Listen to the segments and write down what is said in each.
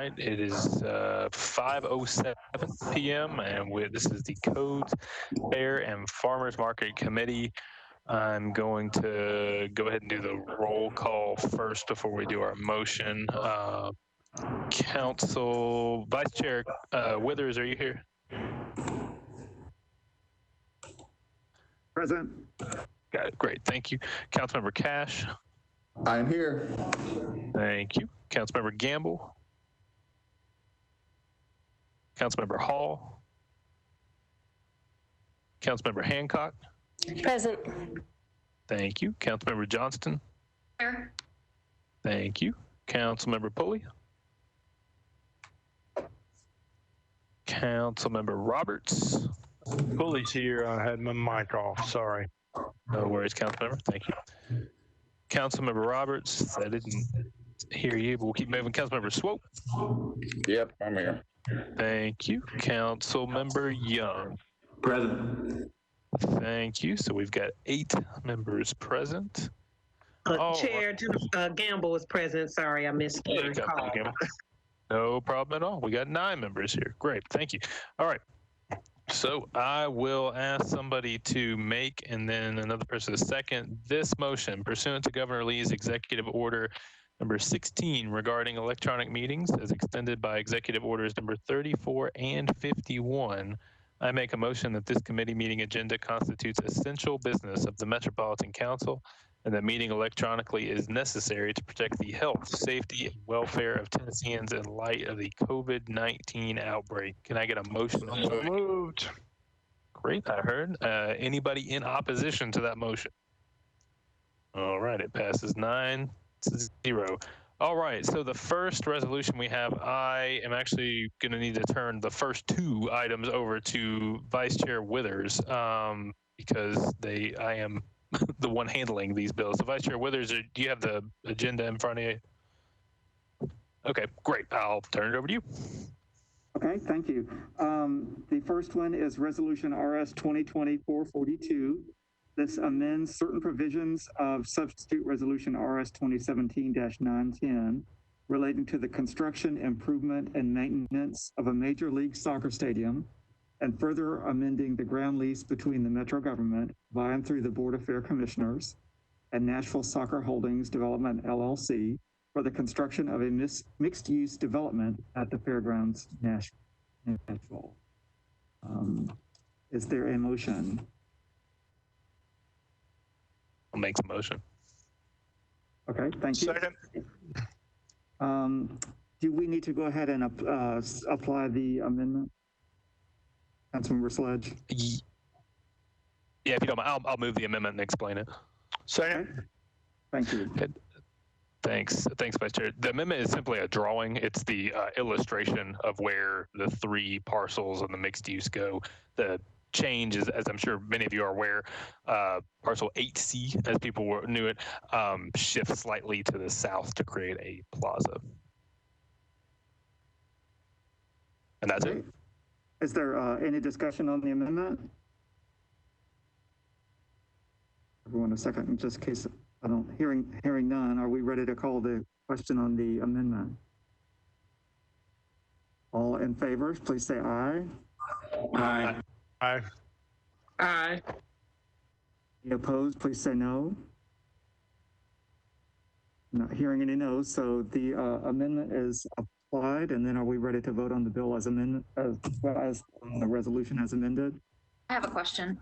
right, it is 5:07 p.m. and this is the Codes, Fair, and Farmers Market Committee. I'm going to go ahead and do the roll call first before we do our motion. Council Vice Chair Withers, are you here? Present. Got it. Great. Thank you. Councilmember Cash. I'm here. Thank you. Councilmember Gamble. Councilmember Hall. Councilmember Hancock. Present. Thank you. Councilmember Johnston. Here. Thank you. Councilmember Pulley. Councilmember Roberts. Pulley's here. I had my mic off. Sorry. No worries, Councilmember. Thank you. Councilmember Roberts. I didn't hear you, but we'll keep moving. Councilmember Swope. Yep, I'm here. Thank you. Councilmember Young. Present. Thank you. So we've got 8 members present. Chair Gamble is present. Sorry, I missed your call. No problem at all. We got 9 members here. Great. Thank you. All right. So I will ask somebody to make and then another person to second this motion pursuant to Governor Lee's executive order number 16 regarding electronic meetings as extended by executive orders number 34 and 51. I make a motion that this committee meeting agenda constitutes essential business of the Metropolitan Council and that meeting electronically is necessary to protect the health, safety, and welfare of Tennesseans in light of the COVID-19 outbreak. Can I get a motion? So moved. Great, I heard. Anybody in opposition to that motion? All right, it passes 9-0. All right, so the first resolution we have, I am actually going to need to turn the first 2 items over to Vice Chair Withers because I am the one handling these bills. So Vice Chair Withers, do you have the agenda in front of you? Okay, great. I'll turn it over to you. Okay, thank you. The first one is Resolution RS 2020-442. This amends certain provisions of substitute Resolution RS 2017-910 relating to the construction, improvement, and maintenance of a Major League Soccer stadium, and further amending the ground lease between the Metro government by and through the Board of Fair Commissioners and Nashville Soccer Holdings Development, LLC, for the construction of a mixed-use development at the Fairgrounds, Nashville. Is there a motion? I'll make the motion. Okay, thank you. Second. Do we need to go ahead and apply the amendment? Councilmember Sledge? Yeah, if you don't mind, I'll move the amendment and explain it. Second. Okay. Thank you. Thanks, Vice Chair. The amendment is simply a drawing. It's the illustration of where the 3 parcels and the mixed use go. The change is, as I'm sure many of you are aware, parcel 8C, as people knew it, shifts slightly to the south to create a plaza. And that's it. Is there any discussion on the amendment? Everyone a second, in just case I don't, hearing none, are we ready to call the question on the amendment? All in favor, please say aye. Aye. Aye. Aye. Any opposed, please say no. Not hearing any no's, so the amendment is applied, and then are we ready to vote on the bill as amended, as the resolution as amended? I have a question.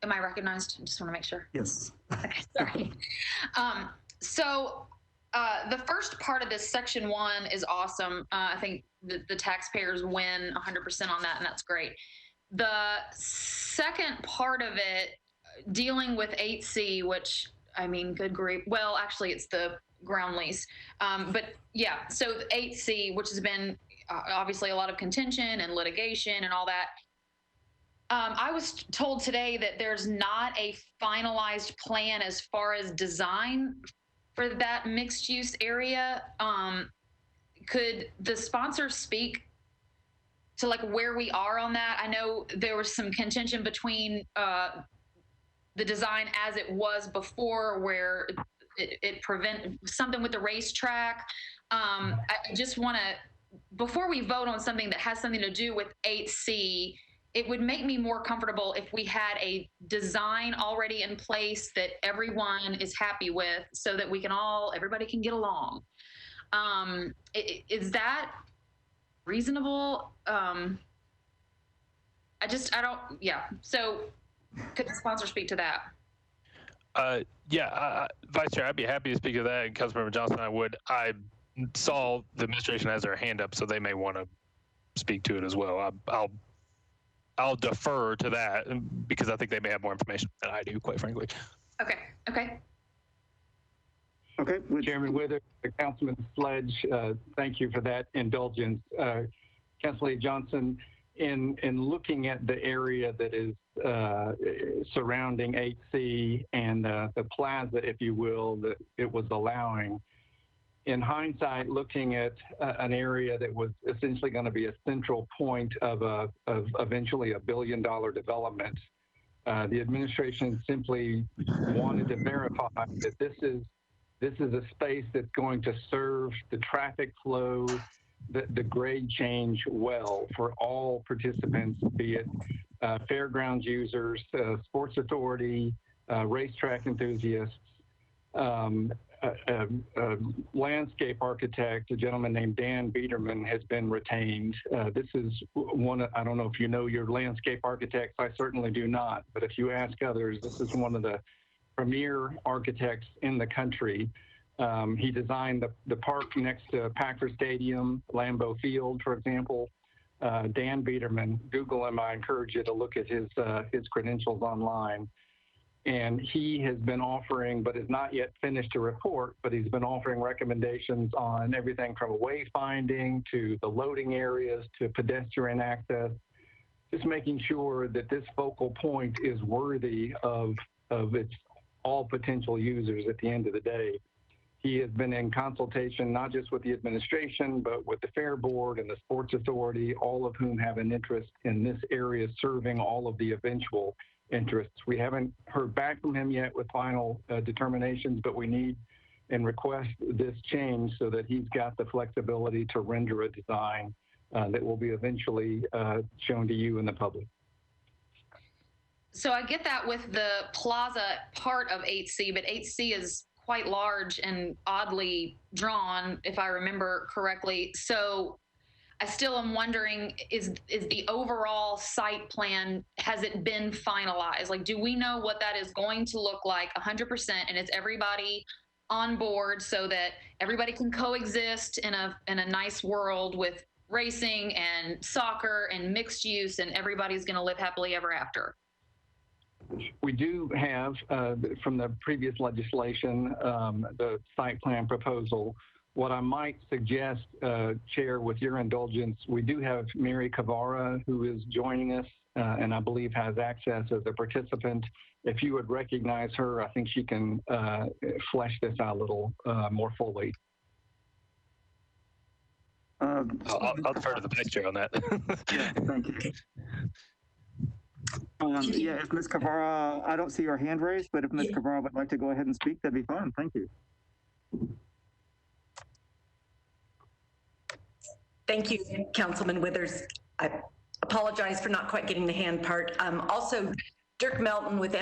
Am I recognized? I just want to make sure. Yes. Okay, sorry. So the first part of this section 1 is awesome. I think the taxpayers win 100% on that, and that's great. The second part of it, dealing with 8C, which, I mean, good grief. Well, actually, it's the ground lease. But yeah, so 8C, which has been obviously a lot of contention and litigation and all that. I was told today that there's not a finalized plan as far as design for that mixed use area. Could the sponsor speak to like where we are on that? I know there was some contention between the design as it was before, where it prevent something with the racetrack. I just want to, before we vote on something that has something to do with 8C, it would make me more comfortable if we had a design already in place that everyone is happy with, so that we can everybody can get along. Is that reasonable? Yeah. So could the sponsor speak to that? Vice Chair, I'd be happy to speak to that. And Councilmember Johnson, I would. I saw the administration has their hand up, so they may want to speak to it as well. I'll defer to that because I think they may have more information than I do, quite frankly. Okay. Chairman Withers, Councilman Sledge, thank you for that indulgence. Councilor Johnson, in looking at the area that is surrounding 8C and the plaza, if you will, that it was allowing, in hindsight, looking at an area that was essentially going to be a central point of eventually $1 billion development, the administration simply wanted to verify that this is a space that's going to serve the traffic flow, the grade change well for all participants, be it fairgrounds users, sports authority, racetrack enthusiasts. A landscape architect, a gentleman named Dan Biederman, has been retained. This is one, I don't know if you know your landscape architects, I certainly do not, but if you ask others, this is one of the premier architects in the country. He designed the park next to Packer Stadium, Lambeau Field, for example. Dan Biederman, Google him. I encourage you to look at his credentials online. And he has been offering, but has not yet finished a report, but he's been offering recommendations on everything from wayfinding to the loading areas to pedestrian access, just making sure that this focal point is worthy of its all potential users at the end of the day. He has been in consultation not just with the administration, but with the Fair Board and the Sports Authority, all of whom have an interest in this area serving all of the eventual interests. We haven't heard back from him yet with final determinations, but we need and request this change so that he's got the flexibility to render a design that will be eventually shown to you and the public. So I get that with the plaza part of 8C, but 8C is quite large and oddly drawn, if I remember correctly. So I still am wondering, is the overall site plan, has it been finalized? Like, do we know what that is going to look like 100%? And is everybody on board so that everybody can coexist in a nice world with racing and soccer and mixed use, and everybody's going to live happily ever after? We do have, from the previous legislation, the site plan proposal. What I might suggest, Chair, with your indulgence, we do have Mary Cavara, who is joining us, and I believe has access as a participant. If you would recognize her, I think she can flesh this out a little more fully. I'll defer to the Vice Chair on that. Yeah, thank you. If Ms. Cavara, I don't see her hand raised, but if Ms. Cavara would like to go ahead and speak, that'd be fine. Thank you. Thank you, Councilman Withers. I apologize for not quite getting the hand part. Also, Dirk Melton with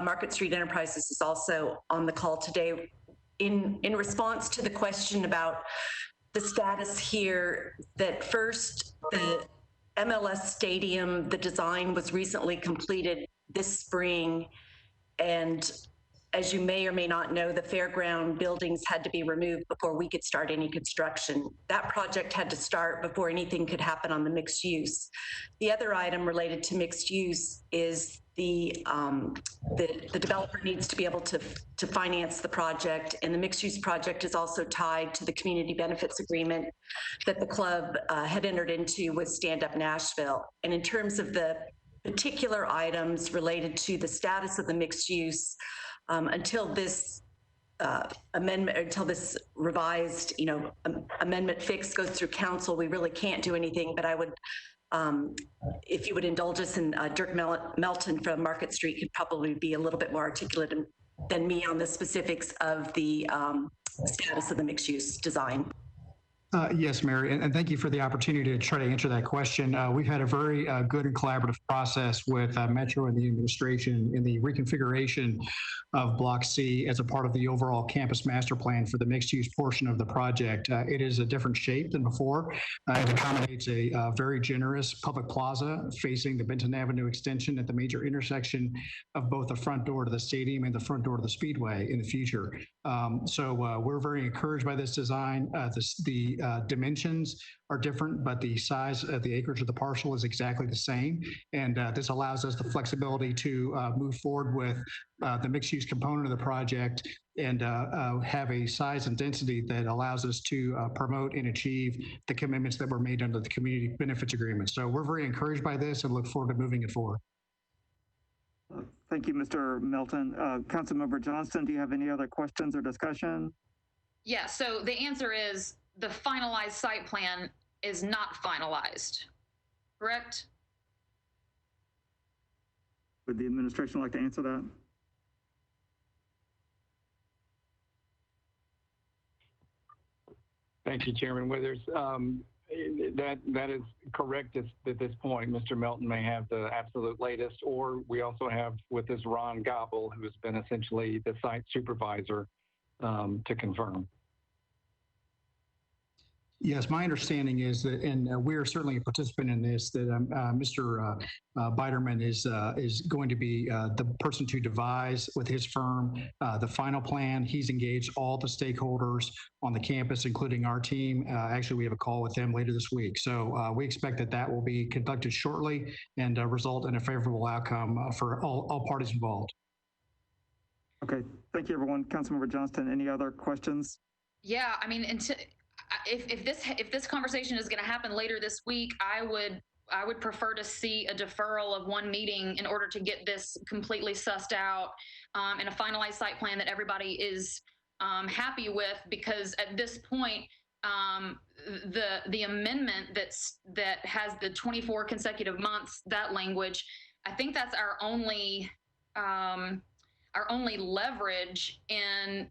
Market Street Enterprises is also on the call today. In response to the question about the status here, that first, the MLS Stadium, the design was recently completed this spring, and as you may or may not know, the fairground buildings had to be removed before we could start any construction. That project had to start before anything could happen on the mixed use. The other item related to mixed use is the developer needs to be able to finance the project, and the mixed use project is also tied to the community benefits agreement that the club had entered into with Stand Up Nashville. And in terms of the particular items related to the status of the mixed use, until this amendment, until this revised, amendment fix goes through council, we really can't do anything. But I would, if you would indulge us, and Dirk Melton from Market Street could probably be a little bit more articulate than me on the specifics of the status of the mixed-use design. Yes, Mary, and thank you for the opportunity to try to answer that question. We've had a very good and collaborative process with Metro and the administration in the reconfiguration of Block C as a part of the overall campus master plan for the mixed-use portion of the project. It is a different shape than before. It accommodates a very generous public plaza facing the Benton Avenue extension at the major intersection of both the front door to the stadium and the front door to the Speedway in the future. So we're very encouraged by this design. The dimensions are different, but the size of the acreage of the parcel is exactly the same. And this allows us the flexibility to move forward with the mixed-use component of the project and have a size and density that allows us to promote and achieve the commitments that were made under the community benefits agreement. So we're very encouraged by this and look forward to moving it forward. Thank you, Mr. Milton. Councilmember Johnston, do you have any other questions or discussion? Yeah, so the answer is the finalized site plan is not finalized, correct? Would the administration like to answer that? Thank you, Chairman Withers. That is correct at this point. Mr. Melton may have the absolute latest, or we also have with us Ron Gobble, who has been essentially the site supervisor to confirm. Yes, my understanding is that, and we're certainly a participant in this, that Mr. Biderman is going to be the person to devise with his firm the final plan. He's engaged all the stakeholders on the campus, including our team. Actually, we have a call with them later this week. So we expect that that will be conducted shortly and result in a favorable outcome for all parties involved. Okay, thank you, everyone. Councilmember Johnston, any other questions? Yeah, I mean, if this conversation is going to happen later this week, I would prefer to see a deferral of one meeting in order to get this completely sussed out and a finalized site plan that everybody is happy with. Because at this point, the amendment that has the 24 consecutive months, that language, I think that's our only leverage in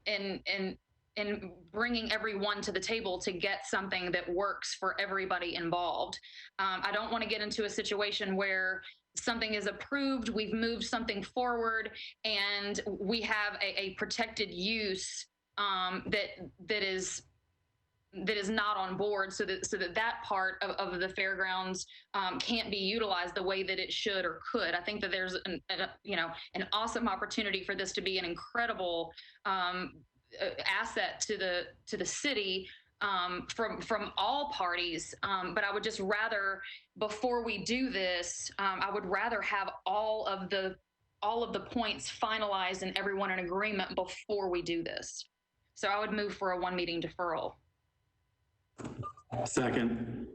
bringing everyone to the table to get something that works for everybody involved. I don't want to get into a situation where something is approved, we've moved something forward, and we have a protected use that is not on board, so that part of the fairgrounds can't be utilized the way that it should or could. I think that there's an awesome opportunity for this to be an incredible asset to the city from all parties. But I would just rather, before we do this, I would rather have all of the points finalized and everyone in agreement before we do this. So I would move for a one meeting deferral. Second.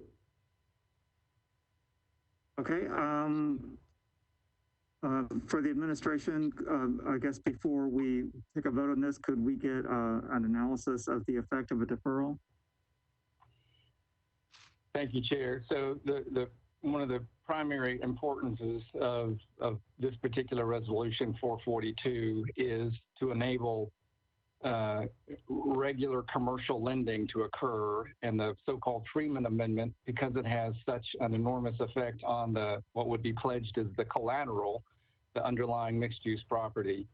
Okay. For the administration, I guess before we take a vote on this, could we get an analysis of the effect of a deferral? Thank you, Chair. So one of the primary importances of this particular resolution 442 is to enable regular commercial lending to occur, and the so-called Freeman Amendment, because it has such an enormous effect on what would be pledged as the collateral, the underlying mixed-use property.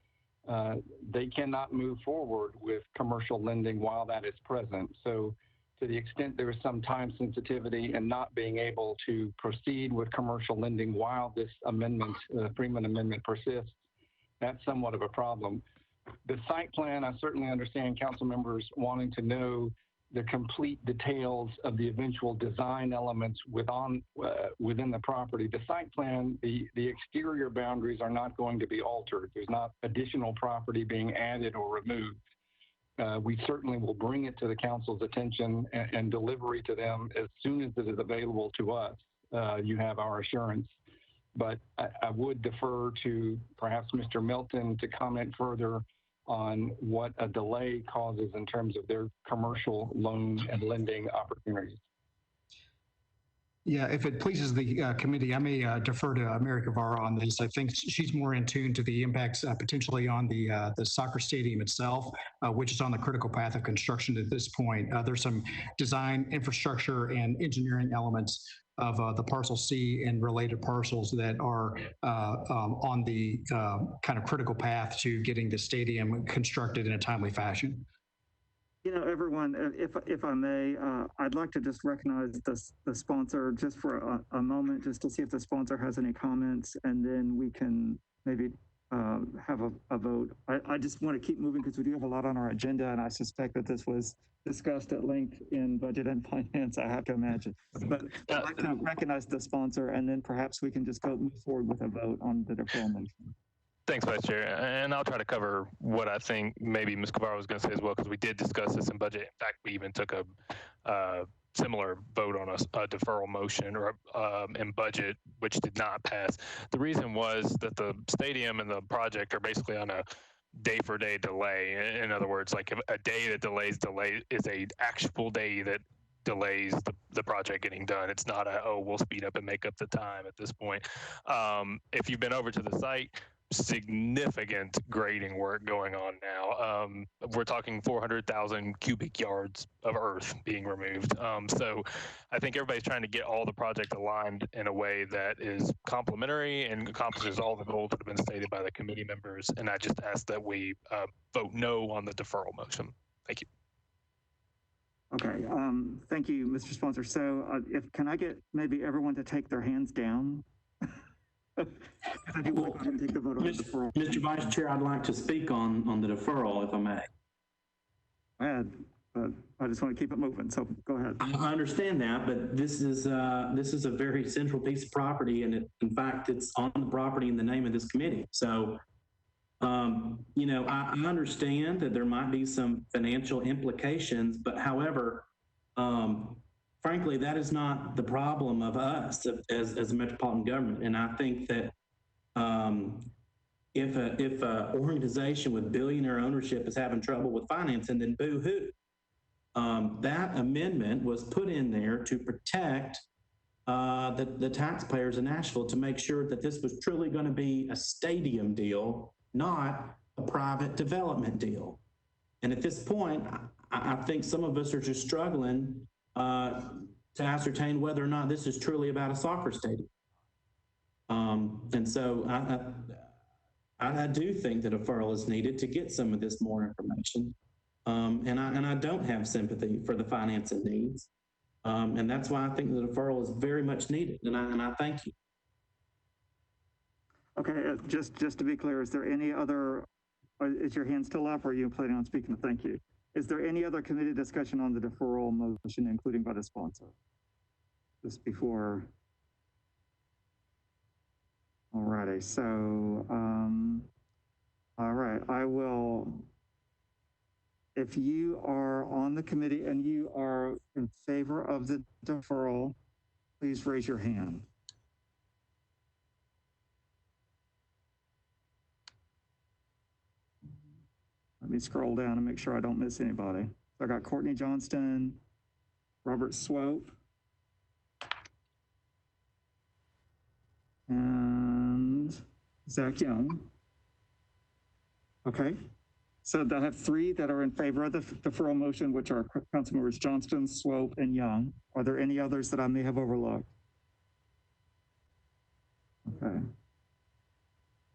They cannot move forward with commercial lending while that is present. So to the extent there is some time sensitivity and not being able to proceed with commercial lending while this amendment, Freeman Amendment, persists, that's somewhat of a problem. The site plan, I certainly understand council members wanting to know the complete details of the eventual design elements within the property. The site plan, the exterior boundaries are not going to be altered. There's not additional property being added or removed. We certainly will bring it to the council's attention and delivery to them as soon as it is available to us. You have our assurance. But I would defer to perhaps Mr. Milton to comment further on what a delay causes in terms of their commercial loan and lending opportunities. Yeah, if it pleases the committee, I may defer to Mary Guevara on this. I think she's more in tune to the impacts potentially on the soccer stadium itself, which is on the critical path of construction at this point. There's some design, infrastructure, and engineering elements of the parcel C and related parcels that are on the kind of critical path to getting the stadium constructed in a timely fashion. You know, everyone, if I may, I'd like to just recognize the sponsor just for a moment, just to see if the sponsor has any comments, and then we can maybe have a vote. I just want to keep moving because we do have a lot on our agenda, and I suspect that this was discussed at length in budget and finance, I have to imagine. But I'd like to recognize the sponsor, and then perhaps we can just go move forward with a vote on the deferral motion. Thanks, Vice Chair. And I'll try to cover what I think maybe Ms. Guevara was going to say as well, because we did discuss this in budget. In fact, we even took a similar vote on a deferral motion or in budget, which did not pass. The reason was that the stadium and the project are basically on a day-for-day delay. In other words, like if a day that delays is a actual day that delays the project getting done. It's not we'll speed up and make up the time at this point. If you've been over to the site, significant grading work going on now. We're talking 400,000 cubic yards of earth being removed. So I think everybody's trying to get all the project aligned in a way that is complementary and accomplishes all the goals that have been stated by the committee members. And I just ask that we vote no on the deferral motion. Thank you. Okay, thank you, Mr. Sponsor. So can I get maybe everyone to take their hands down? Mr. Vice Chair, I'd like to speak on the deferral, if I may. Go ahead, but I just want to keep it moving, so go ahead. I understand that, but this is a very central piece of property, and in fact, it's on the property in the name of this committee. So, you know, I understand that there might be some financial implications, but however, frankly, that is not the problem of us as a metropolitan government. And I think that if a organization with billionaire ownership is having trouble with financing, then boo-hoo. That amendment was put in there to protect the taxpayers in Nashville, to make sure that this was truly going to be a stadium deal, not a private development deal. And at this point, I think some of us are just struggling to ascertain whether or not this is truly about a soccer stadium. And so I do think that a deferral is needed to get some of this more information. And I don't have sympathy for the financing needs. And that's why I think the deferral is very much needed. And I thank you. Okay, just to be clear, is there any other, is your hand still up, or are you planning on speaking? Thank you. Is there any other committee discussion on the deferral motion, including by the sponsor? Just before. All righty, so, all right, I will, if you are on the committee and you are in favor of the deferral, please raise your hand. Let me scroll down and make sure I don't miss anybody. So I got Courtney Johnston, Robert Swope, and Zach Young. Okay, so I have three that are in favor of the deferral motion, which are Councilmembers Johnston, Swope, and Young. Are there any others that I may have overlooked? Okay.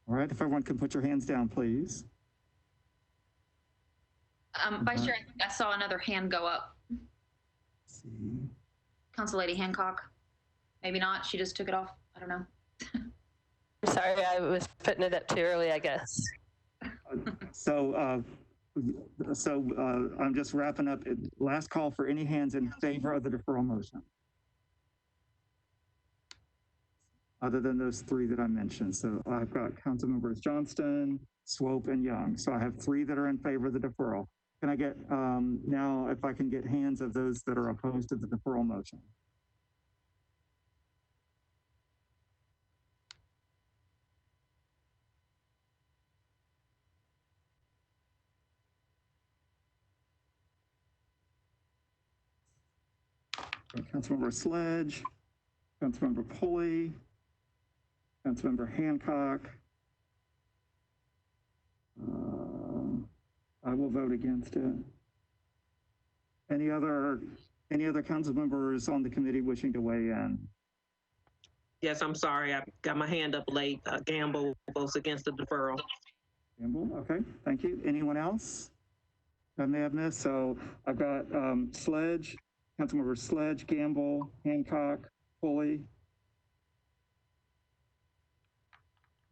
All right, if everyone can put your hands down, please. Vice Chair, I think I saw another hand go up. Let's see. Council Lady Hancock. Maybe not. She just took it off. I don't know. Sorry, I was putting it up too early, I guess. So I'm just wrapping up. Last call for any hands in favor of the deferral motion, other than those three that I mentioned. So I've got Councilmembers Johnston, Swope, and Young. So I have three that are in favor of the deferral. Can I get now, if I can get hands of those that are opposed to the deferral motion? Councilmember Sledge, Councilmember Pulley, Councilmember Hancock. I will vote against it. Any other council members on the committee wishing to weigh in? Yes, I'm sorry. I got my hand up late. Gamble votes against the deferral. Gamble, okay, thank you. Anyone else I may have missed? So I've got Sledge, Councilmember Sledge, Gamble, Hancock, Pulley,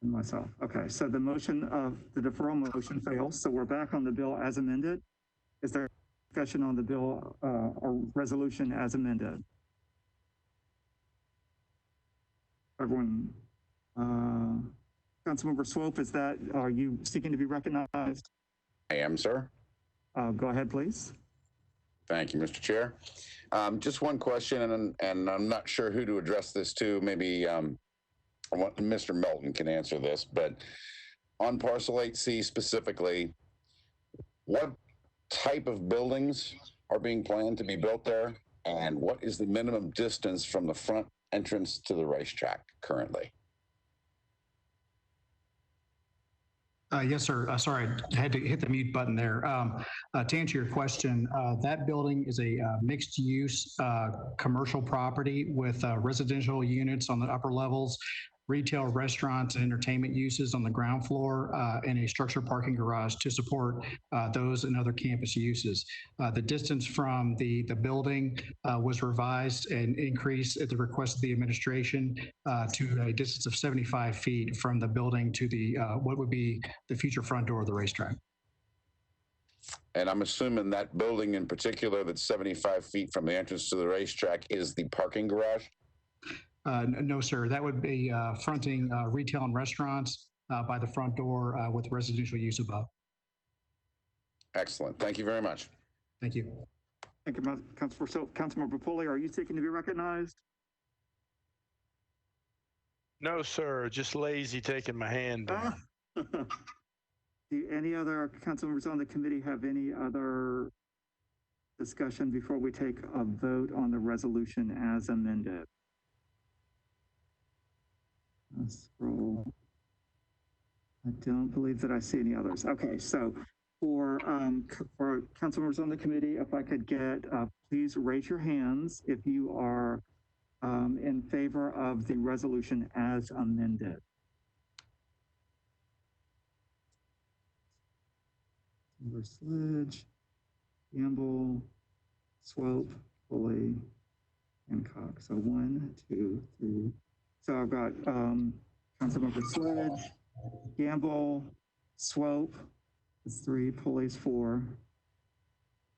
and myself. Okay, so the motion of the deferral motion fails. So we're back on the bill as amended. Is there discussion on the bill or resolution as amended? Everyone, Councilmember Swope, are you seeking to be recognized? I am, sir. Go ahead, please. Thank you, Mr. Chair. Just one question, and I'm not sure who to address this to. Maybe Mr. Melton can answer this, but on Parcel 8C specifically, what type of buildings are being planned to be built there, and what is the minimum distance from the front entrance to the racetrack currently? Yes, sir. Sorry, I had to hit the mute button there. To answer your question, that building is a mixed-use commercial property with residential units on the upper levels, retail, restaurants, and entertainment uses on the ground floor, and a structured parking garage to support those and other campus uses. The distance from the building was revised and increased at the request of the administration to a distance of 75 feet from the building to the what would be the future front door of the racetrack. And I'm assuming that building in particular that's 75 feet from the entrance to the racetrack is the parking garage? No, sir. That would be fronting retail and restaurants by the front door with residential use above. Excellent. Thank you very much. Thank you. Thank you, Councilor. So, Councilmember Pulley, are you seeking to be recognized? No, sir. Just lazy taking my hand down. Do any other council members on the committee have any other discussion before we take a vote on the resolution as amended? Let's scroll. I don't believe that I see any others. Okay, so for council members on the committee, if I could get, please raise your hands if you are in favor of the resolution as amended. Sledge, Gamble, Swope, Pulley, Hancock. So 1, 2, 3. So I've got Councilmember Sledge, Gamble, Swope is 3, Pulley's 4,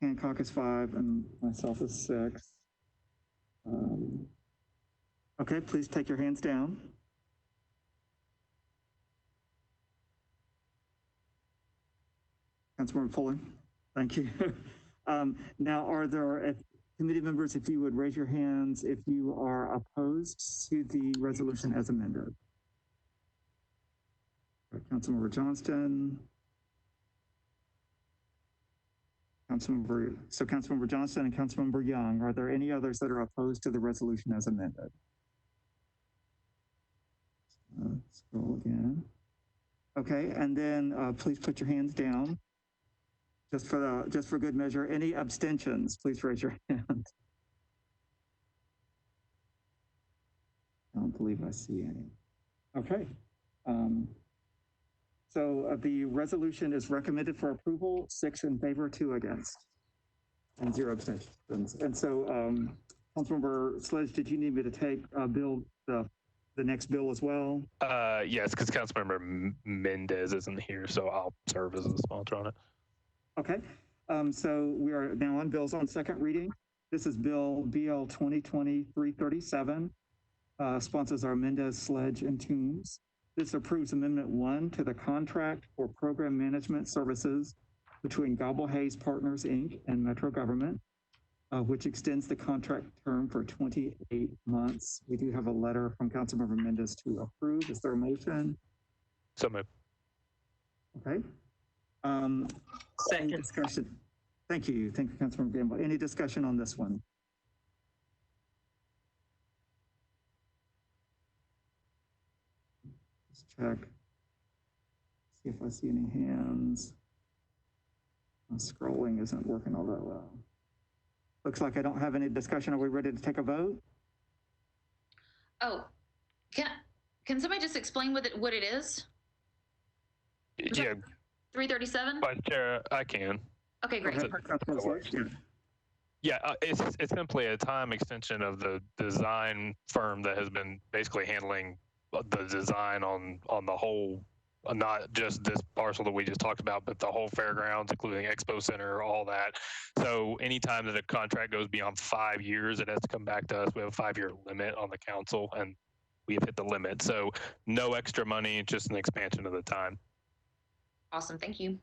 Hancock is 5, and myself is 6. Okay, please take your hands down. Councilmember Pulley, thank you. Now, are there committee members, if you would raise your hands if you are opposed to the resolution as amended? Councilmember Johnston. Councilmember Johnston and Councilmember Young, are there any others that are opposed to the resolution as amended? Scroll again. Okay, and then please put your hands down. Just for good measure, any abstentions, please raise your hand. I don't believe I see any. Okay. So the resolution is recommended for approval, 6 in favor, 2 against, and 0 abstentions. And so, Councilmember Sledge, did you need me to take Bill, the next bill as well? Yes, because Councilmember Mendez isn't here, so I'll serve as a sponsor on it. Okay, so we are now on bills on second reading. This is BL 2020-337. Sponsors are Mendez, Sledge, and Toombs. This approves Amendment 1 to the contract for program management services between Gobble Hayes Partners, Inc. and Metro Government, which extends the contract term for 28 months. We do have a letter from Councilmember Mendez to approve. Is there a motion? So moved. Okay. Second. Any discussion? Thank you, Councilmember Gamble. Any discussion on this one? check. See if I see any hands. My scrolling isn't working all that well. Looks like I don't have any discussion. Are we ready to take a vote? Oh, can somebody just explain what it is? Yeah, 337? Vice Chair, I can. Okay, great. Yeah, it's simply a time extension of the design firm that has been basically handling the design on the whole, not just this parcel that we just talked about, but the whole fairgrounds, including Expo Center, all that. So anytime that a contract goes beyond 5 years, it has to come back to us. We have a 5-year limit on the council, and we have hit the limit. So no extra money, just an expansion of the time. Awesome, thank you.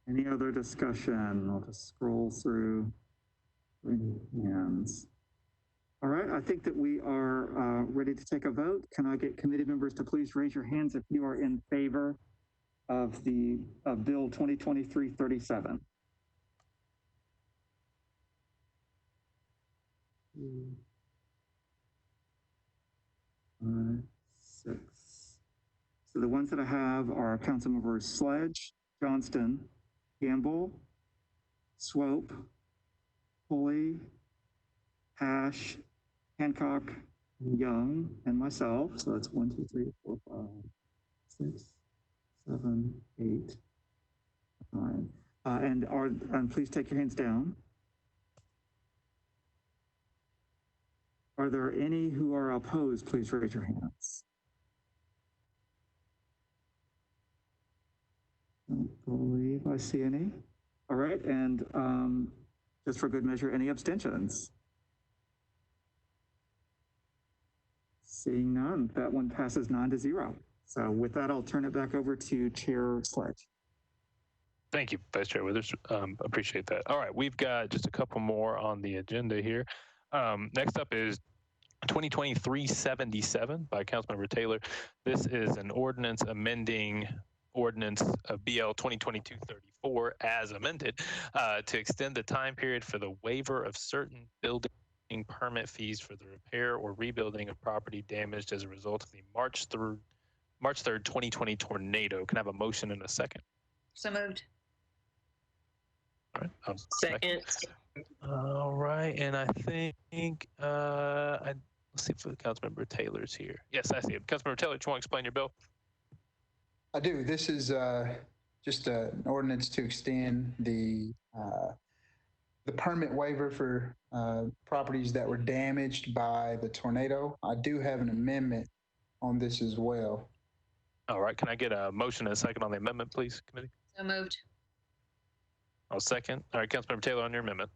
Any other discussion? I'll just scroll through hands. All right, I think that we are ready to take a vote. Can I get committee members to please raise your hands if you are in favor of Bill 2023-37? 5, 6. So the ones that I have are Councilmembers Sledge, Johnston, Gamble, Swope, Pulley, Hash, Hancock, Young, and myself. So that's 1, 2, 3, 4, 5, 6, 7, 8, 9. And please take your hands down. Are there any who are opposed? Please raise your hands. I don't believe I see any. All right, and just for good measure, any abstentions? Seeing none, that one passes 9-0. So with that, I'll turn it back over to Chair Sledge. Thank you, Vice Chair Withers. Appreciate that. All right, we've got just a couple more on the agenda here. Next up is 2023-77 by Councilmember Taylor. This is an ordinance amending ordinance of BL 2022-34 as amended to extend the time period for the waiver of certain building permit fees for the repair or rebuilding of property damaged as a result of the March 3rd, 2020 tornado. Can I have a motion in a second? So moved. All right. Second. All right, and I think let's see if Councilmember Taylor's here. Yes, I see him. Councilmember Taylor, do you want to explain your bill? I do. This is just an ordinance to extend the permit waiver for properties that were damaged by the tornado. I do have an amendment on this as well. All right, can I get a motion and a second on the amendment, please, committee? So moved. I'll second. All right, Councilmember Taylor, on your amendment.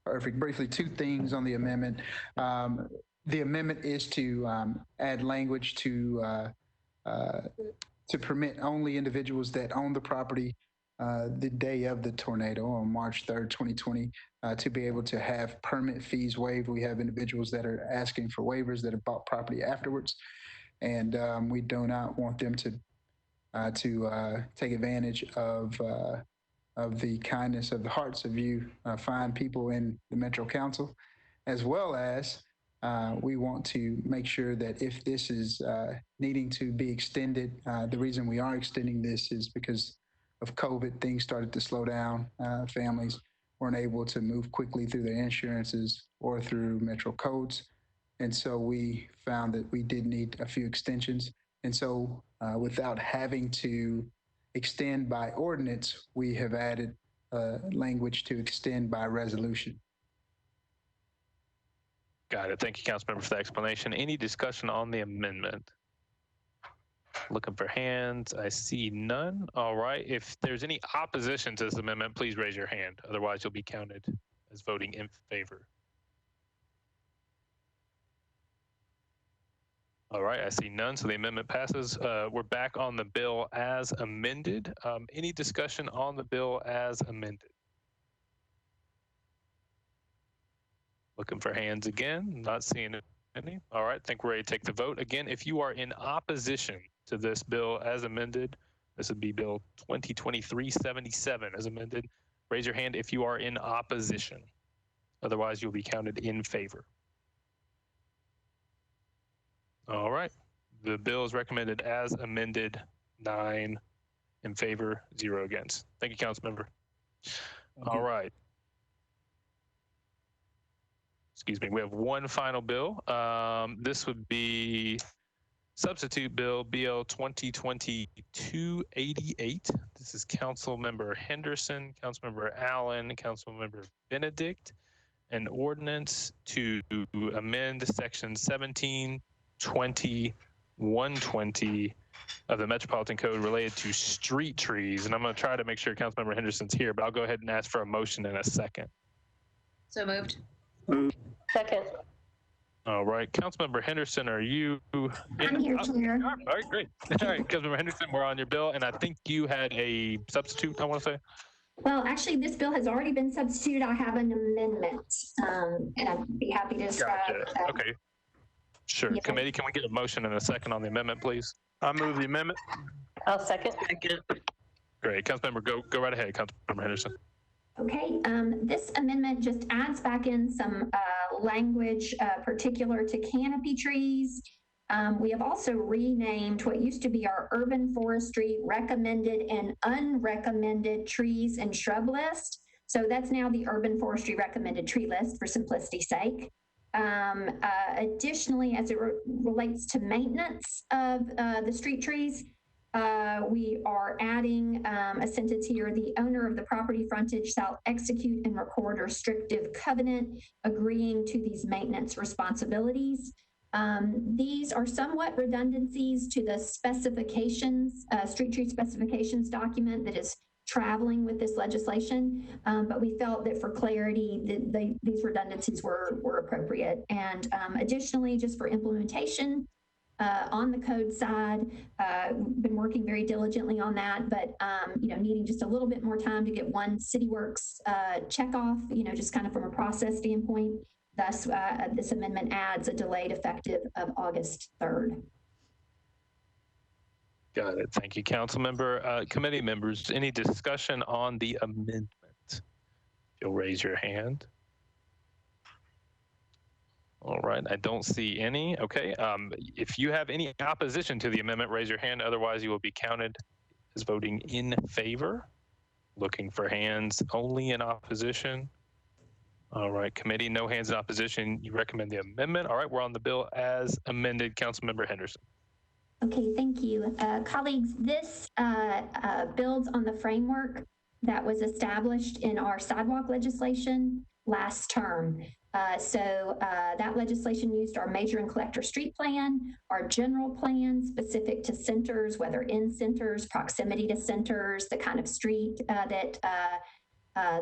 Perfect. Briefly, 2 things on the amendment. The amendment is to add language to permit only individuals that own the property the day of the tornado on March 3rd, 2020, to be able to have permit fees waived. We have individuals that are asking for waivers that have bought property afterwards, and we do not want them to take advantage of the kindness of the hearts of you fine people in the Metro Council, as well as we want to make sure that if this is needing to be extended, the reason we are extending this is because of COVID. Things started to slow down. Families weren't able to move quickly through their insurances or through Metro codes. And so we found that we did need a few extensions. And so without having to extend by ordinance, we have added language to extend by resolution. Got it. Thank you, Councilmember, for the explanation. Any discussion on the amendment? Looking for hands. I see none. All right. If there's any opposition to this amendment, please raise your hand. Otherwise, you'll be counted as voting in favor. All right. I see none. So the amendment passes. We're back on the bill as amended. Any discussion on the bill as amended? Looking for hands again. Not seeing any. All right. I think we're ready to take the vote. Again, if you are in opposition to this bill as amended, this would be Bill 2023-77 as amended. Raise your hand if you are in opposition. Otherwise, you'll be counted in favor. All right. The bill is recommended as amended, 9 in favor, 0 against. Thank you, Councilmember. All right. Excuse me. We have one final bill. This would be substitute bill BL 2020-288. This is Councilmember Henderson, Councilmember Allen, Councilmember Benedict, an ordinance to amend section 1720-120 of the Metropolitan Code related to street trees. And I'm going to try to make sure Councilmember Henderson's here, but I'll go ahead and ask for a motion in a second. So moved. Second. All right, Councilmember Henderson, are you? I'm here, Chair. All right, great. All right, Councilmember Henderson, we're on your bill, and I think you had a substitute, I want to say. Well, actually, this bill has already been substituted. I have an amendment, and I'd be happy to describe. Gotcha. Okay. Sure. Yeah. Committee, can we get a motion in a second on the amendment, please? I move the amendment. I'll second. Great. Councilmember, go right ahead, Councilmember Henderson. Okay, this amendment just adds back in some language particular to canopy trees. We have also renamed what used to be our urban forestry recommended and unrecommended trees and shrub list. So that's now the urban forestry recommended tree list for simplicity's sake. Additionally, as it relates to maintenance of the street trees, we are adding a sentence here: the owner of the property frontage shall execute and record a restrictive covenant agreeing to these maintenance responsibilities. These are somewhat redundancies to the specifications, street tree specifications document that is traveling with this legislation, but we felt that for clarity, these redundancies were appropriate. And additionally, just for implementation, on the code side, been working very diligently on that, but needing just a little bit more time to get one City Works check off, just kind of from a process standpoint. Thus, this amendment adds a delayed effective of August 3rd. Got it. Thank you, Councilmember. Committee members, any discussion on the amendment? You'll raise your hand. All right, I don't see any. Okay, if you have any opposition to the amendment, raise your hand. Otherwise, you will be counted as voting in favor. Looking for hands only in opposition. All right, committee, no hands in opposition. You recommend the amendment. All right, we're on the bill as amended. Councilmember Henderson. Okay, thank you. Colleagues, this builds on the framework that was established in our sidewalk legislation last term. That legislation used our major and collector street plan, our general plan specific to centers, whether in centers, proximity to centers, the kind of street that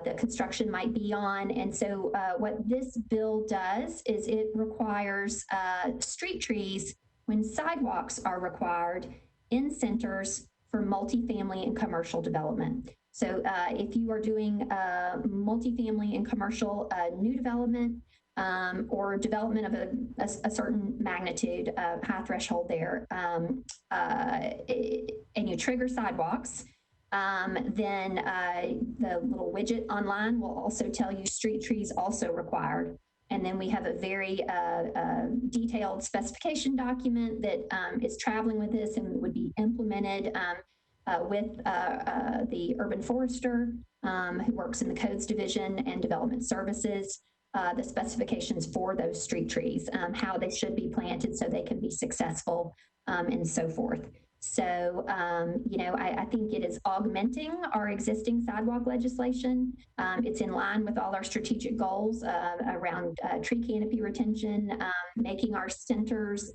the construction might be on. And so what this bill does is it requires street trees when sidewalks are required in centers for multifamily and commercial development. So if you are doing multifamily and commercial new development or development of a certain magnitude, high threshold there, and you trigger sidewalks, then the little widget online will also tell you street trees also required. And then we have a very detailed specification document that is traveling with this and would be implemented with the urban forester who works in the codes division and development services, the specifications for those street trees, how they should be planted so they can be successful, and so forth. So, I think it is augmenting our existing sidewalk legislation. It's in line with all our strategic goals around tree canopy retention, making our centers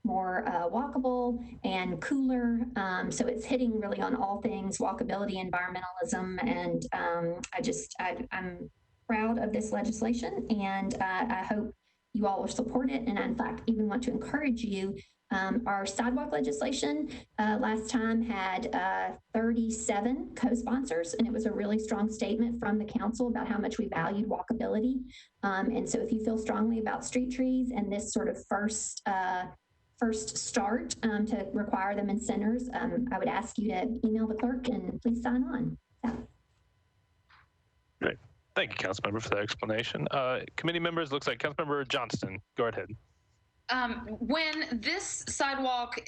more walkable and cooler. So it's hitting really on all things walkability, environmentalism, and I'm proud of this legislation, and I hope you all will support it. And I, in fact, even want to encourage you. Our sidewalk legislation last time had 37 co-sponsors, and it was a really strong statement from the council about how much we valued walkability. And so if you feel strongly about street trees and this sort of first start to require them in centers, I would ask you to email the clerk and please sign on. Great. Thank you, Councilmember, for that explanation. Committee members, looks like Councilmember Johnston. Go ahead. When this sidewalk,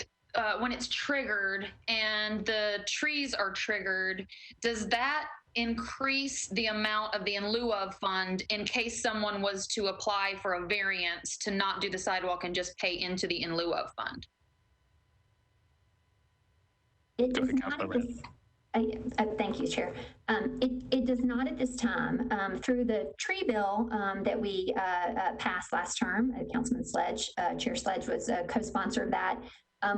when it's triggered and the trees are triggered, does that increase the amount of the in lieu of fund in case someone was to apply for a variance to not do the sidewalk and just pay into the in lieu of fund? It does not at this, thank you, Chair. It does not at this time. Through the tree bill that we passed last term, Councilman Sledge, Chair Sledge was a co-sponsor of that.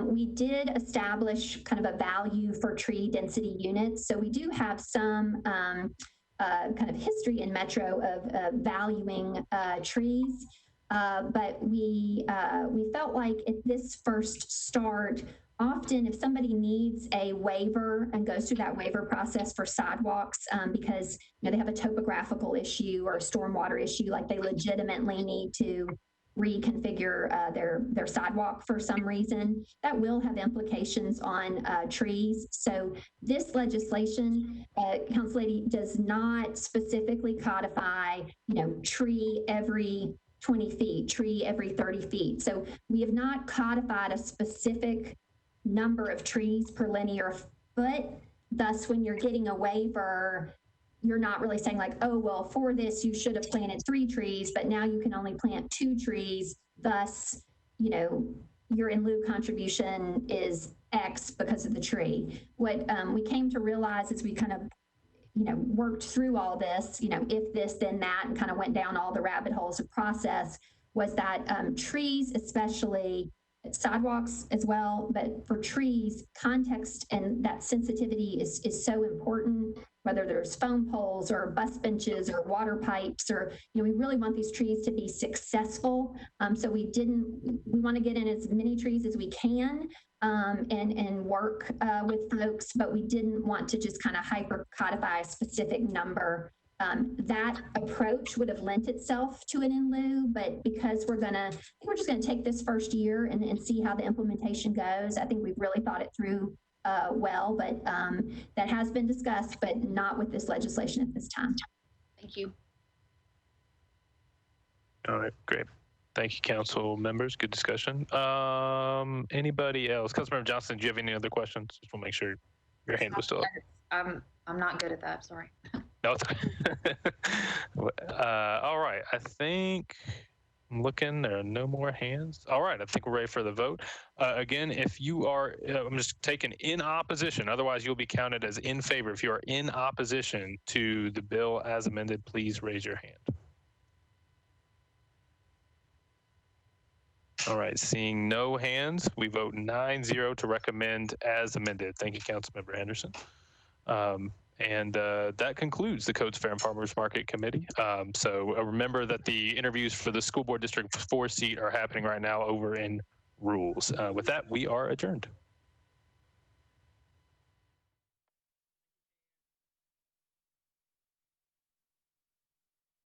We did establish kind of a value for tree density units. So we do have some kind of history in Metro of valuing trees. But we felt like at this first start, often if somebody needs a waiver and goes through that waiver process for sidewalks because they have a topographical issue or a stormwater issue, like they legitimately need to reconfigure their sidewalk for some reason, that will have implications on trees. So this legislation, Council Lady, does not specifically codify, tree every 20 feet, tree every 30 feet. So we have not codified a specific number of trees per linear foot. Thus, when you're getting a waiver, you're not really saying like, oh, well, for this, you should have planted 3 trees, but now you can only plant 2 trees. Thus, your in lieu contribution is X because of the tree. What we came to realize as we kind of, worked through all this, if this, then that, and kind of went down all the rabbit holes of process, was that trees, especially sidewalks as well, but for trees, context and that sensitivity is so important, whether there's phone poles or bus benches or water pipes, or, we really want these trees to be successful. So we want to get in as many trees as we can and work with folks, but we didn't want to just kind of hyper codify a specific number. That approach would have lent itself to an in lieu, but because we're just going to take this first year and see how the implementation goes. I think we've really thought it through well, but that has been discussed, but not with this legislation at this time. Thank you. All right, great. Thank you, council members. Good discussion. Anybody else? Councilmember Johnson, do you have any other questions? Just want to make sure your hand was still up. I'm not good at that. Sorry. No, it's all right. I think I'm looking. There are no more hands. All right. I think we're ready for the vote. Again, if you are, I'm just taking in opposition. Otherwise, you'll be counted as in favor. If you are in opposition to the bill as amended, please raise your hand. All right. Seeing no hands, we vote 9-0 to recommend as amended. Thank you, Councilmember Anderson. And that concludes the Codes Fair and Farmers Market Committee. So remember that the interviews for the School Board District 4 seat are happening right now over in Rules. With that, we are adjourned.